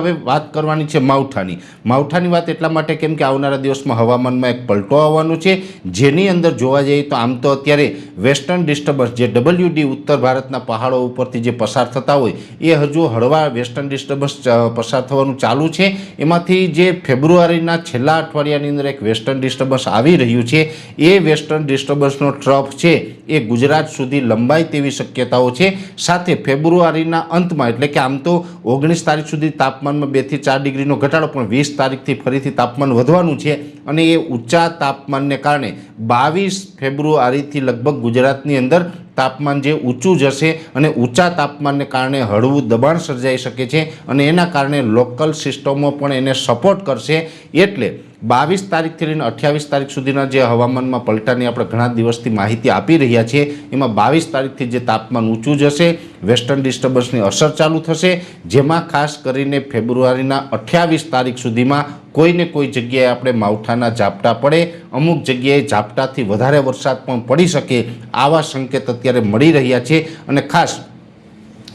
હવે વાત કરવાની છે માવઠાની વાત એટલા માટે કેમ કે આવનારા દિવસમાં હવામાનમાં એક પલટો આવવાનો છે, જેની અંદર જોવા જઈએ તો આમ તો અત્યારે વેસ્ટર્ન ડિસ્ટર્બન્સ જે WD ઉત્તર ભારતના પહાડો ઉપરથી જે પસાર થતા હોય એ હજુ હળવા વેસ્ટર્ન ડિસ્ટર્બન્સ પસાર થવાનું ચાલુ છે। એમાંથી જે ફેબ્રુઆરીના છેલ્લા અઠવાડિયાની અંદર એક વેસ્ટર્ન ડિસ્ટર્બન્સ આવી રહ્યું છે, એ વેસ્ટર્ન ડિસ્ટર્બન્સનો ટ્રફ છે એ ગુજરાત સુધી લંબાય તેવી શક્યતાઓ છે। સાથે ફેબ્રુઆરીના અંતમાં એટલે કે આમ તો 19 તારીખ સુધી તાપમાનમાં 2 થી 4 ડિગ્રીનો ઘટાડો, પણ 20 તારીખથી ફરીથી તાપમાન વધવાનું છે અને એ ઊંચા તાપમાનને કારણે 22 ફેબ્રુઆરીથી લગભગ ગુજરાતની અંદર તાપમાન જે ઊંચું જશે અને ઊંચા તાપમાનને કારણે હળવું દબાણ સર્જાઈ શકે છે અને એના કારણે લોકલ સિસ્ટમો પણ એને સપોર્ટ કરશે। એટલે 22 તારીખથી લઈને 28 તારીખ સુધીના જે હવામાનમાં પલટાની આપણે ઘણા દિવસથી માહિતી આપી રહ્યા છીએ, એમાં 22 તારીખથી જે તાપમાન ઊંચું જશે, વેસ્ટર્ન ડિસ્ટર્બન્સની અસર ચાલુ થશે, જેમાં ખાસ કરીને ફેબ્રુઆરીના 28 તારીખ સુધીમાં કોઈને કોઈ જગ્યાએ આપણે માવઠાના ઝાપટા પડે, અમુક જગ્યાએ ઝાપટાથી વધારે વરસાદ પણ પડી શકે, આવા સંકેત અત્યારે મળી રહ્યા છે। અને ખાસ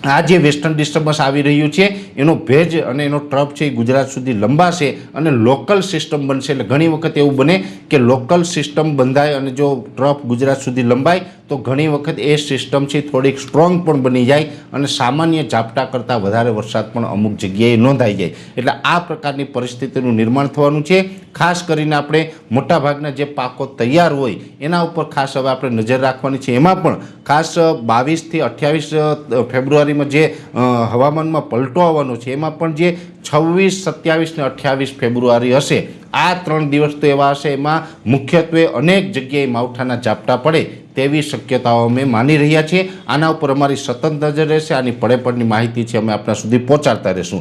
આ જે વેસ્ટર્ન ડિસ્ટર્બન્સ આવી રહ્યું છે એનો ભેજ અને એનો ટ્રફ છે એ ગુજરાત સુધી લંબાશે અને લોકલ સિસ્ટમ બનશે। એટલે ઘણી વખત એવું બને કે લોકલ સિસ્ટમ બંધાય અને જો ટ્રફ ગુજરાત સુધી લંબાય તો ઘણી વખત એ સિસ્ટમ છે થોડીક સ્ટ્રોંગ પણ બની જાય અને સામાન્ય ઝાપટા કરતાં વધારે વરસાદ પણ અમુક જગ્યાએ નોંધાઈ જાય। એટલે આ પ્રકારની પરિસ્થિતિનું નિર્માણ થવાનું છે। ખાસ કરીને આપણે મોટાભાગના જે પાકો તૈયાર હોય એના ઉપર ખાસ હવે આપણે નજર રાખવાની છે। એમાં પણ ખાસ 22 થી 28 ફેબ્રુઆરીમાં જે હવામાનમાં પલટો આવવાનો છે, એમાં પણ જે 26, 27 ને 28 ફેબ્રુઆરી હશે, આ 3 દિવસ તો એવા હશે એમાં મુખ્યત્વે અનેક જગ્યાએ માવઠાના ઝાપટા પડે તેવી શક્યતાઓ અમે માની રહ્યા છીએ। આના ઉપર અમારી સતત નજર રહેશે, આની પડે પડની માહિતી છે અમે આપણા સુધી પહોંચાડતા રહીશું।